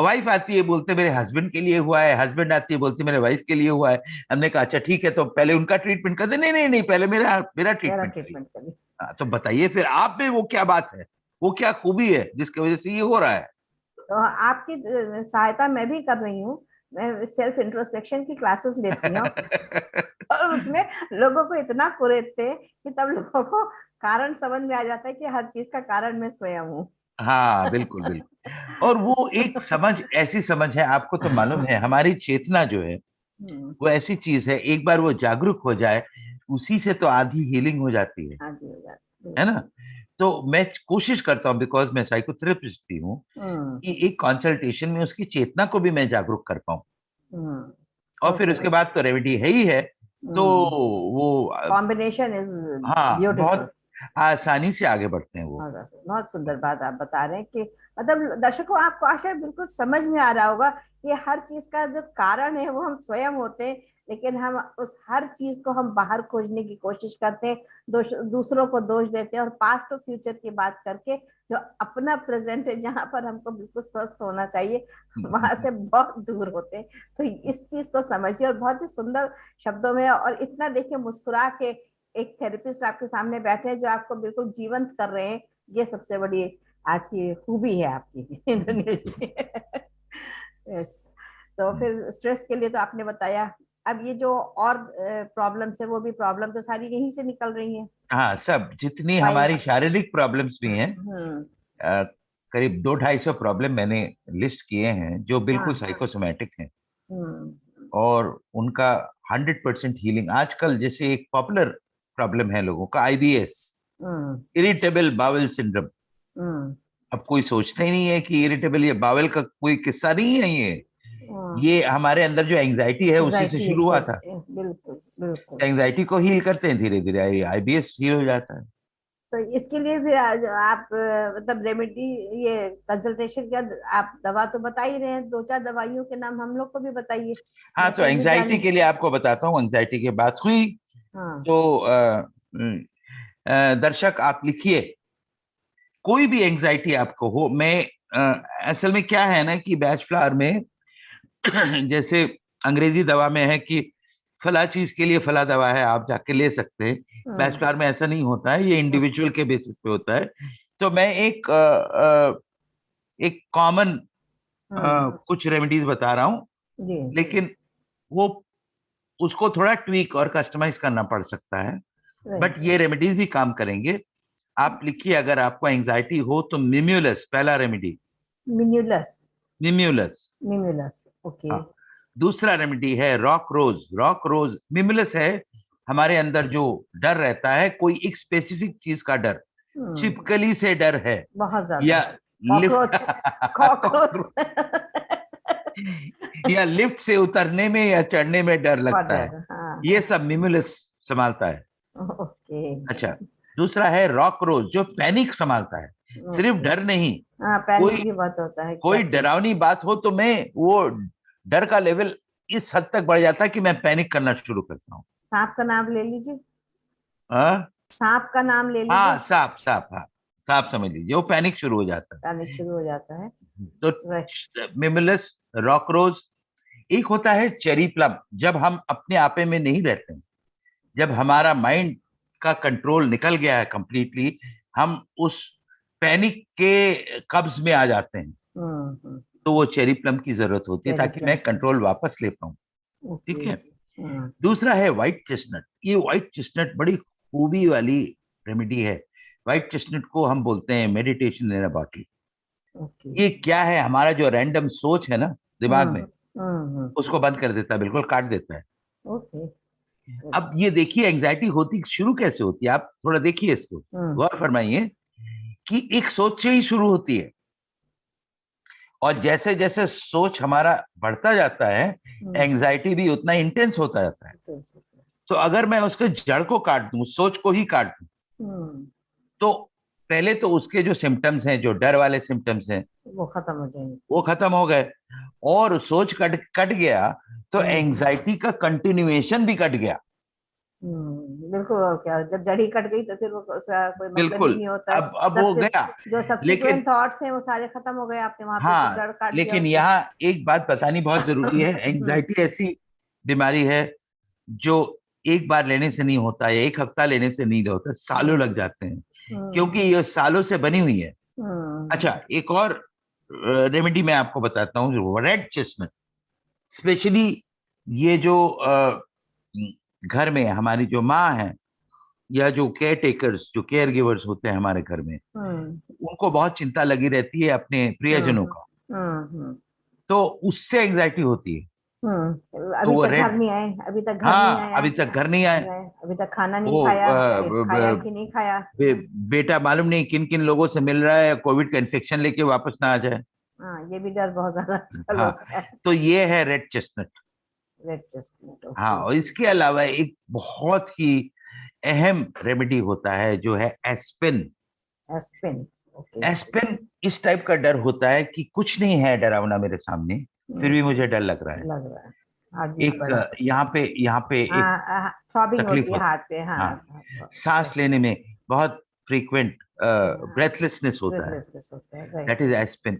B: वाइफ आती है, बोलते मेरे हस्बैंड के लिए हुआ है। हस्बैंड आती है, बोलती मेरे वाइफ के लिए हुआ है। हमने कहा अच्छा ठीक है, तो पहले उनका ट्रीटमेंट कर दे। नहीं नहीं नहीं, पहले मेरा मेरा
A: मेरा
B: ट्रीटमेंट करिए।
A: ट्रीटमेंट करिए।
B: तो बताइए फिर आप में वो क्या बात है, वो क्या खूबी है जिसकी वजह से ये हो रहा है।
A: तो आपकी सहायता मैं भी कर रही हूँ, मैं सेल्फ इंट्रोस्पेक्शन की क्लासेस लेती हूँ। और उसमें लोगों को इतना कुरेदते कि तब लोगों को कारण समझ में आ जाता है कि हर चीज का कारण मैं स्वयं हूँ।
B: हाँ बिल्कुल बिल्कुल। और वो एक समझ, ऐसी समझ है, आपको तो मालूम है हमारी चेतना जो है
A: हम्म,
B: वो ऐसी चीज है, एक बार वो जागरूक हो जाए उसी से तो आधी हीलिंग हो जाती
A: हाँ जी, हो जाता
B: है ना।
A: बिल्कुल।
B: तो मैं कोशिश करता हूँ, बिकॉज मैं साइकोथेरेपिस्ट भी हूँ,
A: हम्म,
B: कि एक कंसल्टेशन में उसकी चेतना को भी मैं जागरूक कर पाऊँ।
A: हम्म,
B: और
A: बहुत
B: फिर उसके
A: सही।
B: बाद तो रेमेडी है ही है। तो वो
A: कॉम्बिनेशन इज
B: हाँ,
A: ब्यूटीफुल।
B: बहुत आसानी से आगे बढ़ते हैं वो।
A: बहुत सुंदर बात आप बता रहे हैं कि मतलब दर्शकों, आपको आशा है बिल्कुल समझ में आ रहा होगा कि हर चीज का जो कारण है वो हम स्वयं होते हैं, लेकिन हम उस हर चीज को हम बाहर खोजने की कोशिश करते हैं, दूसरों को दोष देते हैं, और पास्ट और फ्यूचर की बात करके जो अपना प्रेजेंट है जहाँ पर हमको बिल्कुल स्वस्थ होना चाहिए वहां से बहुत दूर होते हैं। तो इस चीज को समझिए, और बहुत ही सुंदर शब्दों में, और इतना देखिए मुस्कुरा के एक थेरेपिस्ट आपके सामने बैठे हैं जो आपको बिल्कुल जीवंत कर रहे हैं। ये सबसे बड़ी आज की खूबी है आपकी इंद्रनील जी। यस। तो फिर स्ट्रेस के लिए तो आपने बताया, अब ये जो और प्रॉब्लम्स है वो भी प्रॉब्लम तो सारी यहीं से निकल रही है।
B: हाँ, सब जितनी
A: फाइल।
B: हमारी शारीरिक प्रॉब्लम्स भी हैं,
A: हम्म।
B: अ, करीब 200-250 प्रॉब्लम मैंने लिस्ट किए हैं जो बिल्कुल
A: हाँ।
B: साइकोसोमैटिक हैं,
A: हम्म।
B: और उनका 100% हीलिंग। आजकल जैसे एक पॉपुलर प्रॉब्लम है लोगों का, IBS,
A: hmm.
B: Irritable bowel syndrome.
A: Hmm.
B: अब कोई सोचता ही नहीं है कि इरिटेबल ये बाउल का कोई किस्सा नहीं है, ये हमारे अंदर जो एंजाइटी है उसी से
A: एंजाइटी
B: शुरू हुआ
A: से,
B: था।
A: बिल्कुल बिल्कुल।
B: एंजाइटी को हील करते हैं, धीरे धीरे आईबीएस हील हो जाता है।
A: तो इसके लिए फिर आप मतलब रेमेडी, ये कंसल्टेशन का, आप दवा तो बता ही रहे हैं, दो चार दवाइयों के नाम हम लोग को भी बताइए,
B: हाँ, तो
A: दर्शक भी
B: एंजाइटी
A: जाने।
B: के लिए आपको बताता हूँ, एंजाइटी की बात हुई
A: हाँ।
B: तो दर्शक आप लिखिए, कोई भी एंजाइटी आपको हो। मैं असल में क्या है ना कि बैच फ्लावर में जैसे अंग्रेजी दवा में है कि फला चीज के लिए फला दवा है, आप जाके ले सकते हैं। बैच
A: हम्म।
B: फ्लावर में ऐसा नहीं होता है, ये इंडिविजुअल के बेसिस पे होता है। तो मैं एक कॉमन
A: हम्म।
B: कुछ रेमेडीज बता रहा हूँ,
A: जी।
B: लेकिन वो उसको थोड़ा ट्वीक और कस्टमाइज करना पड़ सकता है, बट
A: राइट।
B: ये रेमेडीज भी काम करेंगे। आप लिखिए, अगर आपको एंजाइटी हो तो मिम्यूलस पहला रेमेडी,
A: मिन्यूलस।
B: मिम्यूलस।
A: मिन्यूलस, ओके।
B: हाँ, दूसरा रेमेडी है रॉक रोज। रॉक रोज मिम्यूलस है, हमारे अंदर जो डर रहता है, कोई एक स्पेसिफिक चीज का डर,
A: हम्म।
B: छिपकली से डर है,
A: बहुत ज्यादा।
B: या लिफ्ट
A: कॉकरोच। कॉकरोच।
B: या लिफ्ट से उतरने में या चढ़ने में डर
A: बहुत
B: लगता है,
A: ज्यादा, हाँ।
B: ये सब मिम्यूलस संभालता है।
A: ओके।
B: अच्छा, दूसरा है रॉक रोज जो पैनिक संभालता है, सिर्फ
A: ओके।
B: डर नहीं।
A: हाँ, पैनिक
B: कोई
A: भी बहुत होता है,
B: कोई
A: एग्जैक्टली।
B: डरावनी बात हो तो मैं वो डर का लेवल इस हद तक बढ़ जाता है कि मैं पैनिक करना शुरू करता हूँ।
A: सांप का नाम ले लीजिए।
B: हाँ,
A: सांप का नाम ले
B: हाँ,
A: लीजिए।
B: सांप सांप, हाँ, सांप समझ लीजिए, वो पैनिक शुरू हो जाता
A: पैनिक शुरू हो जाता है।
B: है। तो
A: राइट।
B: मिमिलस, रॉक रोज। एक होता है चेरी प्लम, जब हम अपने आपे में नहीं रहते हैं, जब हमारा माइंड का कंट्रोल निकल गया है कंप्लीटली, हम उस पैनिक के कब्ज में आ जाते हैं,
A: हम्म।
B: तो वो चेरी प्लम की जरूरत होती है
A: चेरी
B: ताकि मैं
A: प्लम।
B: कंट्रोल वापस ले पाऊं।
A: ओके।
B: ठीक है।
A: हम्म।
B: दूसरा है व्हाइट चेस्टनट। ये व्हाइट चेस्टनट बड़ी खूबी वाली रेमेडी है। व्हाइट चेस्टनट को हम बोलते हैं मेडिटेशन इन अ बॉटल।
A: ओके।
B: ये क्या है, हमारा जो रैंडम सोच है ना दिमाग में,
A: हम्म। हम्म।
B: उसको बंद कर देता है, बिल्कुल काट देता है।
A: ओके।
B: अब ये देखिए एंजाइटी होती शुरू कैसे होती है, आप थोड़ा देखिए इसको,
A: हम्म।
B: गौर फरमाइए कि एक सोच से ही शुरू होती है, और जैसे जैसे सोच हमारा बढ़ता जाता है,
A: हम्म।
B: एंजाइटी भी उतना इंटेंस होता जाता है। तो अगर मैं उसके जड़ को काट दूं, सोच को ही काट दूं,
A: हम्म।
B: तो पहले तो उसके जो सिम्टम्स हैं, जो डर वाले सिम्टम्स हैं,
A: वो खत्म हो जाएंगे।
B: वो खत्म हो गए, और सोच कट कट गया, तो
A: हम्म।
B: एंजाइटी का कंटिन्यूएशन भी कट गया।
A: बिल्कुल, और क्या, जब जड़ी कट गई तो फिर वो उसका कोई मतलब ही
B: बिल्कुल,
A: नहीं होता है।
B: अब वो
A: सबसे
B: गया।
A: जो
B: लेकिन
A: सब्सिक्वेंट थॉट्स हैं वो सारे खत्म हो गए, आपने वहां पे से
B: हाँ,
A: जड़ काट दिया
B: लेकिन
A: उसको।
B: यहाँ एक बात बतानी बहुत जरूरी है,
A: हम्म।
B: एंजाइटी ऐसी बीमारी है जो एक बार लेने से नहीं होता, या एक हफ्ता लेने से नहीं होता, सालों लग जाते हैं,
A: हम्म।
B: क्योंकि ये सालों से बनी हुई है।
A: हम्म।
B: अच्छा, एक और रेमेडी मैं आपको बताता हूँ, रेड चेस्टनट। स्पेशली ये जो घर में हमारी जो माँ है या जो केयर टेकर्स, जो केयर गिवर्स होते हैं हमारे घर में, उनको बहुत चिंता लगी रहती है अपने प्रियजनों का, तो उससे एंजाइटी होती है। तो
A: अभी
B: वो
A: तक घर
B: रेड,
A: नहीं आए, अभी तक घर नहीं
B: हाँ
A: आया,
B: अभी तक घर नहीं आए,
A: अभी तक खाना नहीं
B: वो
A: खाया, खाया कि नहीं खाया।
B: बेटा मालूम नहीं किन किन लोगों से मिल रहा है, कोविड का इन्फेक्शन लेके वापस ना आ जाए।
A: हाँ, ये भी डर बहुत ज्यादा आजकल
B: हाँ,
A: होता है।
B: तो ये है रेड चेस्टनट।
A: रेड चेस्टनट,
B: हाँ,
A: ओके।
B: और इसके अलावा एक बहुत ही अहम रेमेडी होता है जो है एस्पिन।
A: एस्पिन, ओके।
B: एस्पिन इस टाइप का डर होता है कि कुछ नहीं है डरावना मेरे सामने, फिर भी मुझे डर लग रहा है।
A: लग रहा है हार्ट बीट
B: एक
A: बढ़ा।
B: यहाँ पे एक
A: हाँ, थ्रॉबिंग
B: तकलीफ
A: होती है
B: होती
A: हार्ट पे,
B: है।
A: हाँ।
B: हाँ, सांस लेने में बहुत फ्रीक्वेंट ब्रेथलेसनेस होता है,
A: ब्रेथलेसनेस होता है, राइट।
B: That is एस्पिन।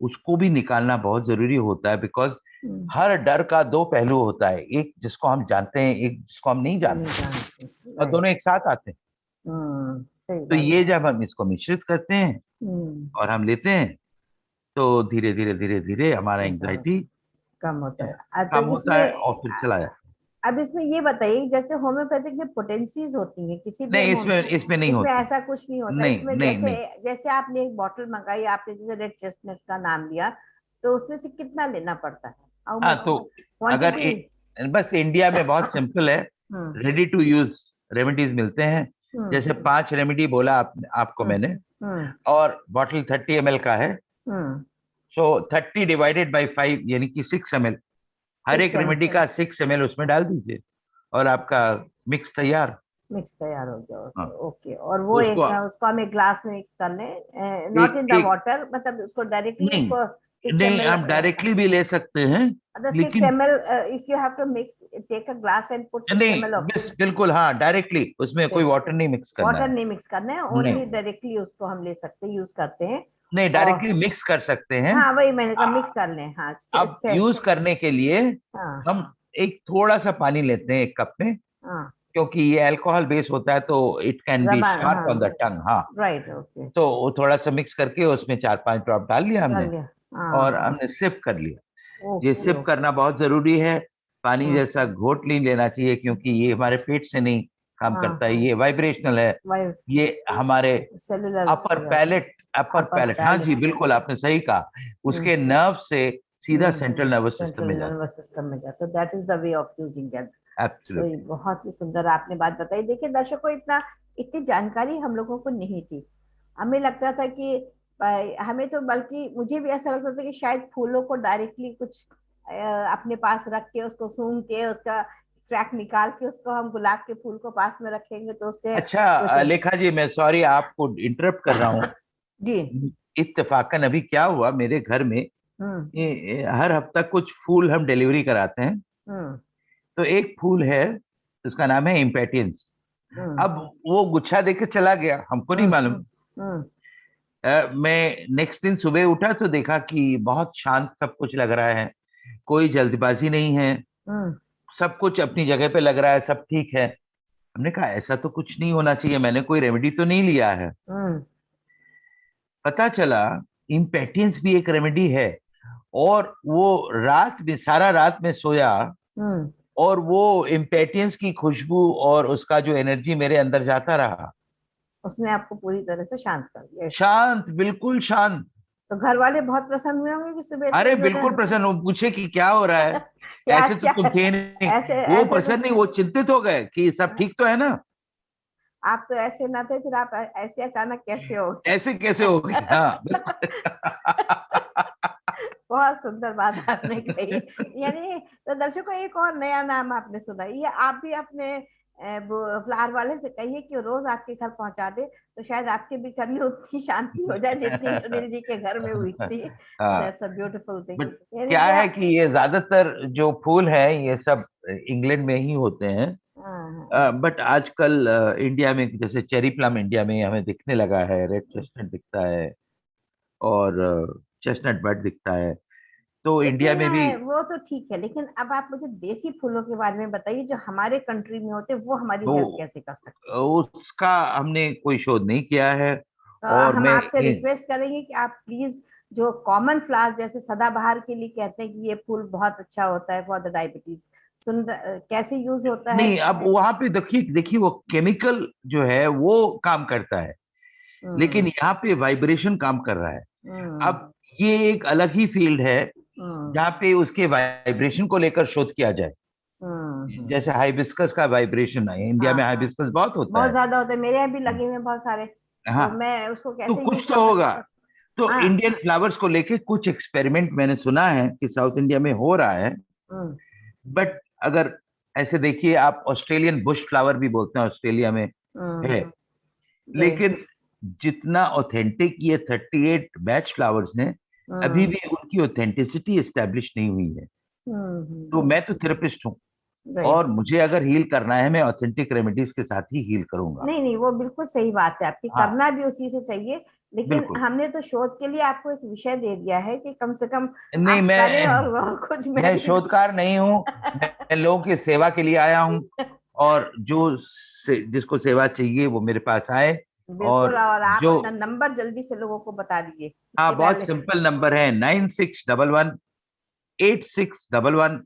B: उसको भी निकालना बहुत जरूरी होता है, बिकॉज हर डर का दो पहलू होता है, एक जिसको हम जानते हैं, एक जिसको हम नहीं
A: नहीं
B: जानते,
A: जानते,
B: और
A: राइट।
B: दोनों एक साथ आते हैं।
A: सही
B: तो
A: बात
B: ये
A: है।
B: जब हम इसको मिश्रित करते हैं और हम लेते हैं, तो धीरे धीरे धीरे धीरे हमारा
A: इसमें
B: एंजाइटी
A: कम होता है। तो
B: कम होता है और
A: इसमें
B: फिर चला जाता है।
A: अब इसमें ये बताइए, जैसे होम्योपैथिक में पोटेंसीज होती हैं किसी भी
B: नहीं, इसमें नहीं
A: इसमें
B: होती।
A: ऐसा कुछ नहीं होता
B: नहीं
A: इसमें।
B: नहीं
A: जैसे
B: नहीं
A: जैसे आपने एक बॉटल मंगाई, आपने जैसे रेड चेस्टनट का नाम लिया, तो उसमें से कितना लेना पड़ता है, हाउ
B: हाँ,
A: मच
B: तो अगर
A: क्वांटिटी?
B: बस इंडिया में बहुत सिंपल है,
A: हम्म
B: रेडी टू यूज रेमेडीज मिलते हैं।
A: हम्म
B: जैसे 5 रेमेडी बोला आपको
A: हम्म
B: मैंने,
A: हम्म
B: और बॉटल 30 ml का है,
A: हम्म
B: सो 30 / 5 यानी कि 6 ml। हर एक
A: 6
B: रेमेडी का 6 ml उसमें डाल दीजिए और आपका मिक्स तैयार।
A: मिक्स तैयार हो
B: हाँ,
A: गया, ओके। और
B: तो
A: वो एक
B: उसको
A: उसको हम एक ग्लास में मिक्स कर लें, नॉट
B: एक
A: इन द
B: एक
A: वाटर, मतलब उसको डायरेक्टली
B: नहीं
A: उसको सिक्स
B: नहीं,
A: एम एल
B: आप डायरेक्टली भी ले सकते हैं,
A: The 6
B: लेकिन
A: ml, if you have to mix, take a glass and put 6
B: नहीं,
A: ml of
B: बस बिल्कुल हाँ, डायरेक्टली उसमें कोई वाटर नहीं मिक्स करना
A: वाटर
B: है।
A: नहीं मिक्स करना है,
B: नहीं
A: ओनली डायरेक्टली उसको हम ले सकते हैं, यूज करते हैं।
B: नहीं,
A: और
B: डायरेक्टली मिक्स कर सकते हैं।
A: हाँ, वही मैंने कहा,
B: आ-
A: मिक्स कर लें, हाँ
B: अब यूज करने के लिए
A: हाँ
B: हम एक थोड़ा सा पानी लेते हैं 1 कप में,
A: हाँ,
B: क्योंकि ये अल्कोहल बेस होता है तो इट कैन बी
A: जबान,
B: शार्प
A: हाँ,
B: ऑन द टंग। हाँ,
A: राइट, ओके,
B: तो वो थोड़ा सा मिक्स करके उसमें 4-5 ड्रॉप डाल लिया
A: कर
B: हमने,
A: लिया,
B: और
A: हाँ,
B: हमने सिप कर लिया। ये
A: ओके,
B: सिप
A: ओके,
B: करना बहुत जरूरी है। पानी जैसा घोट नहीं लेना चाहिए, क्योंकि ये हमारे पेट से नहीं काम करता
A: हाँ,
B: है, ये वाइब्रेशनल है।
A: वाई
B: ये हमारे
A: सेलुलर
B: अपर पैलेट, अपर
A: अपर
B: पैलेट, हाँ जी
A: पैलेट,
B: बिल्कुल आपने सही कहा, उसके नर्व से सीधा सेंट्रल नर्वस सिस्टम
A: सेंट्रल
B: में जाता
A: नर्वस सिस्टम में जाता है, that is the way of using that.
B: है।
A: तो ये
B: एब्सोल्युटली।
A: बहुत ही सुंदर आपने बात बताई। देखिए दर्शकों, इतनी जानकारी हम लोगों को नहीं थी। हमें लगता था कि हमें तो, बल्कि मुझे भी ऐसा लगता था कि शायद फूलों को डायरेक्टली कुछ अपने पास रख के, उसको सूंघ के, उसका एक्सट्रैक्ट निकाल के, उसको हम गुलाब के फूल को पास में रखेंगे तो उससे
B: अच्छा
A: कुछ।
B: लेखा जी, मैं सॉरी आपको इंटरप्ट कर रहा हूँ।
A: जी।
B: इत्तेफाकन अभी क्या हुआ मेरे घर में,
A: हम्म
B: हर हफ्ता कुछ फूल हम डिलीवरी कराते हैं,
A: हम्म
B: तो एक फूल है उसका नाम है इम्पेटियंस।
A: हम्म
B: अब वो गुच्छा देके चला गया, हमको नहीं
A: हम्म
B: मालूम।
A: हम्म
B: मैं नेक्स्ट दिन सुबह उठा तो देखा कि बहुत शांत सब कुछ लग रहा है, कोई जल्दबाजी नहीं है,
A: हम्म
B: सब कुछ अपनी जगह पे लग रहा है, सब ठीक है। हमने कहा ऐसा तो कुछ नहीं होना चाहिए, मैंने कोई रेमेडी तो नहीं लिया है।
A: हम्म
B: पता चला इम्पेटियंस भी एक रेमेडी है, और वो रात में, सारा रात में सोया,
A: हम्म
B: और वो इम्पेटियंस की खुशबू और उसका जो एनर्जी मेरे अंदर जाता रहा,
A: उसने आपको पूरी तरह से शांत कर दिया।
B: शांत, बिल्कुल शांत।
A: तो घर वाले बहुत प्रसन्न हुए होंगे कि सुबह
B: अरे
A: इतनी
B: बिल्कुल
A: जो
B: प्रसन्न, वो पूछे कि क्या हो रहा है,
A: कि
B: ऐसे
A: आज
B: तो
A: क्या
B: तुम
A: है।
B: थे नहीं।
A: ऐसे
B: वो
A: ऐसे तो
B: प्रसन्न नहीं, वो चिंतित हो गए कि सब ठीक तो है ना।
A: आप तो ऐसे ना थे, फिर आप ऐसे अचानक कैसे हो
B: ऐसे कैसे
A: गए?
B: हो गए, हाँ बिल्कुल।
A: बहुत सुंदर बात आपने कही। यानी तो दर्शकों, एक और नया नाम आपने सुना, ये आप भी अपने फ्लावर वाले से कहिए कि रोज आपके घर पहुंचा दे, तो शायद आपके भी घर में उतनी शांति हो जाए जितनी सुनील जी के घर में हुई थी।
B: हाँ,
A: that's a beautiful thing.
B: But
A: यानी
B: क्या
A: कि
B: है कि ये ज्यादातर जो फूल है ये सब इंग्लैंड में ही होते हैं,
A: हाँ,
B: बट आजकल इंडिया में जैसे चेरी प्लम इंडिया में हमें दिखने लगा है, रेड चेस्टनट दिखता है, और चेस्टनट बर्ड दिखता है, तो इंडिया
A: लेकिन
B: में भी।
A: वो तो ठीक है, लेकिन अब आप मुझे देसी फूलों के बारे में बताइए जो हमारे कंट्री में होते हैं, वो हमारी हेल्प
B: तो
A: कैसे कर सकते
B: उसका हमने कोई शोध नहीं किया है,
A: हैं।
B: और
A: हम
B: मैं
A: आपसे रिक्वेस्ट करेंगे कि आप प्लीज, जो कॉमन फ्लावर्स जैसे सदाबहार के लिए कहते हैं कि ये फूल बहुत अच्छा होता है फॉर द डायबिटीज, सुंदर कैसे यूज होता है?
B: नहीं, अब वहां पे देखिए वो केमिकल जो है वो काम करता है, लेकिन यहाँ पे वाइब्रेशन काम कर रहा है। अब ये एक अलग ही फील्ड है जहाँ पे उसके वाइब्रेशन को लेकर शोध किया जाए। जैसे हाइबिस्कस का वाइब्रेशन है, इंडिया में हाइबिस्कस बहुत होता
A: बहुत
B: है।
A: ज्यादा होता है, मेरे यहाँ भी लगे हुए हैं बहुत सारे।
B: हाँ,
A: तो मैं उसको
B: तो
A: कैसे यूज
B: कुछ
A: कर
B: तो होगा।
A: सकती हूँ?
B: तो
A: हाँ।
B: इंडियन फ्लावर्स को लेके कुछ एक्सपेरिमेंट मैंने सुना है कि साउथ इंडिया में हो रहा है।
A: हम्म,
B: बट अगर ऐसे देखिए, आप ऑस्ट्रेलियन बुश फ्लावर भी बोलते हैं, ऑस्ट्रेलिया में है।
A: हम्म, जी,
B: लेकिन जितना ऑथेंटिक ये 38 बैच फ्लावर्स ने, अभी
A: हम्म,
B: भी उनकी ऑथेंटिसिटी एस्टेब्लिश नहीं हुई है। तो
A: हम्म,
B: मैं तो थेरेपिस्ट हूँ,
A: राइट।
B: और मुझे अगर हील करना है, मैं ऑथेंटिक रेमेडीज के साथ ही हील करूंगा।
A: नहीं नहीं, वो बिल्कुल सही बात है आपकी,
B: हाँ,
A: करना भी उसी से चाहिए। लेकिन
B: बिल्कुल।
A: हमने तो शोध के लिए आपको एक विषय दे दिया है कि कम से कम
B: नहीं,
A: आप करें, और कुछ मैं
B: मैं
A: भी
B: शोधकार नहीं हूँ। मैं लोगों की सेवा के लिए आया हूँ, और जिसको सेवा चाहिए वो मेरे पास आए।
A: बिल्कुल।
B: और
A: और आप
B: जो,
A: अपना नंबर जल्दी से लोगों को बता दीजिए
B: हाँ,
A: इसके
B: बहुत
A: पहले।
B: सिंपल नंबर है, 9611 8611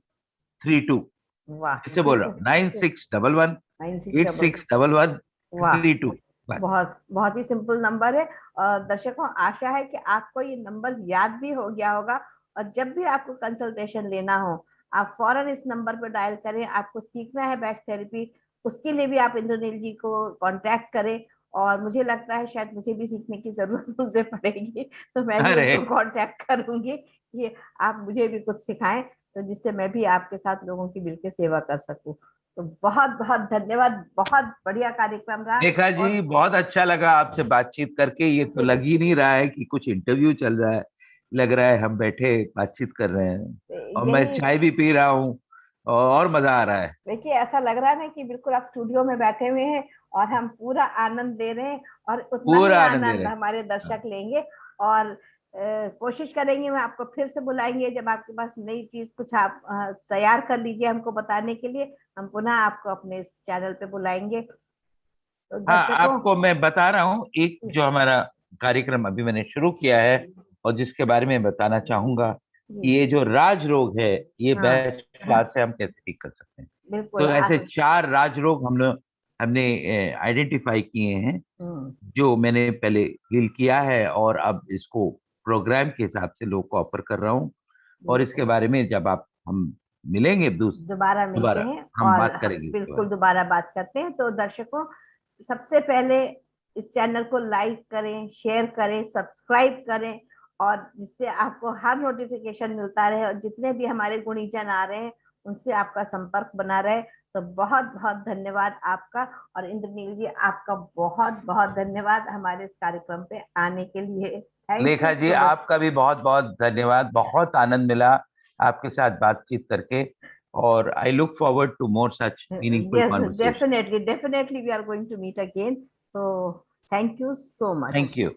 B: 32।
A: वाह,
B: इससे
A: फिर
B: बोल रहा
A: से
B: हूँ, 9611
A: 9611।
B: 8611
A: वाह,
B: 32। बस।
A: बहुत बहुत ही सिंपल नंबर है। और दर्शकों, आशा है कि आपको ये नंबर याद भी हो गया होगा, और जब भी आपको कंसल्टेशन लेना हो, आप फौरन इस नंबर पर डायल करें। आपको सीखना है बैच थेरेपी, उसके लिए भी आप इंद्रनील जी को कांटेक्ट करें। और मुझे लगता है शायद मुझे भी सीखने की जरूरत उनसे पड़ेगी, तो मैं भी
B: अरे,
A: उनको कांटेक्ट करूंगी कि आप मुझे भी कुछ सिखाएं, तो जिससे मैं भी आपके साथ लोगों की मिलकर सेवा कर सकूं। तो बहुत बहुत धन्यवाद, बहुत बढ़िया कार्यक्रम रहा।
B: रेखा
A: और
B: जी, बहुत अच्छा लगा आपसे बातचीत करके। ये तो
A: मुझे भी
B: लग ही नहीं रहा है कि कुछ इंटरव्यू चल रहा है, लग रहा है हम बैठे बातचीत कर रहे हैं, और मैं
A: यही,
B: चाय भी पी रहा हूँ, और मजा आ रहा है।
A: देखिए ऐसा लग रहा है ना कि बिल्कुल आप स्टूडियो में बैठे हुए हैं और हम पूरा आनंद ले रहे हैं, और उतना ही
B: पूरा आनंद ले
A: आनंद
B: रहे
A: हमारे
B: हैं।
A: दर्शक लेंगे। और कोशिश करेंगे, मैं आपको फिर से बुलाएंगे जब आपके पास नई चीज कुछ आप तैयार कर लीजिए हमको बताने के लिए, हम पुनः आपको अपने इस चैनल पे बुलाएंगे। तो
B: हाँ,
A: दर्शकों,
B: आपको मैं बता रहा हूँ, एक जो हमारा कार्यक्रम अभी मैंने शुरू किया है, और जिसके बारे में बताना चाहूंगा कि
A: जी,
B: ये जो राज रोग है, ये
A: हाँ,
B: बैच फ्लावर से हम कैसे ठीक कर सकते हैं।
A: बिल्कुल।
B: तो ऐसे 4 राज रोग हमने आइडेंटिफाई किए हैं,
A: हम्म,
B: जो मैंने पहले हील किया है, और अब इसको प्रोग्राम के हिसाब से लोग को ऑफर कर रहा हूँ। और इसके
A: बिल्कुल,
B: बारे में जब आप हम मिलेंगे
A: दोबारा मिलते
B: दोबारा,
A: हैं
B: हम
A: और
B: बात करेंगे इसके बारे
A: बिल्कुल दोबारा बात करते हैं। तो दर्शकों, सबसे पहले इस चैनल को लाइक करें, शेयर करें, सब्सक्राइब करें, और जिससे आपको हर नोटिफिकेशन मिलता रहे, और जितने भी हमारे गुणीजन आ रहे हैं उनसे आपका संपर्क बना रहे। तो बहुत बहुत धन्यवाद आपका। और इंद्रनील जी, आपका बहुत बहुत धन्यवाद हमारे इस कार्यक्रम पे आने के लिए।
B: में।
A: थैंक यू
B: लेखा जी,
A: सो मच।
B: आपका भी बहुत बहुत धन्यवाद, बहुत आनंद मिला आपके साथ बातचीत करके, और I look forward to more such meaningful
A: Yes,
B: conversation.
A: definitely, definitely we are going to meet again. So thank you so much.
B: Thank you.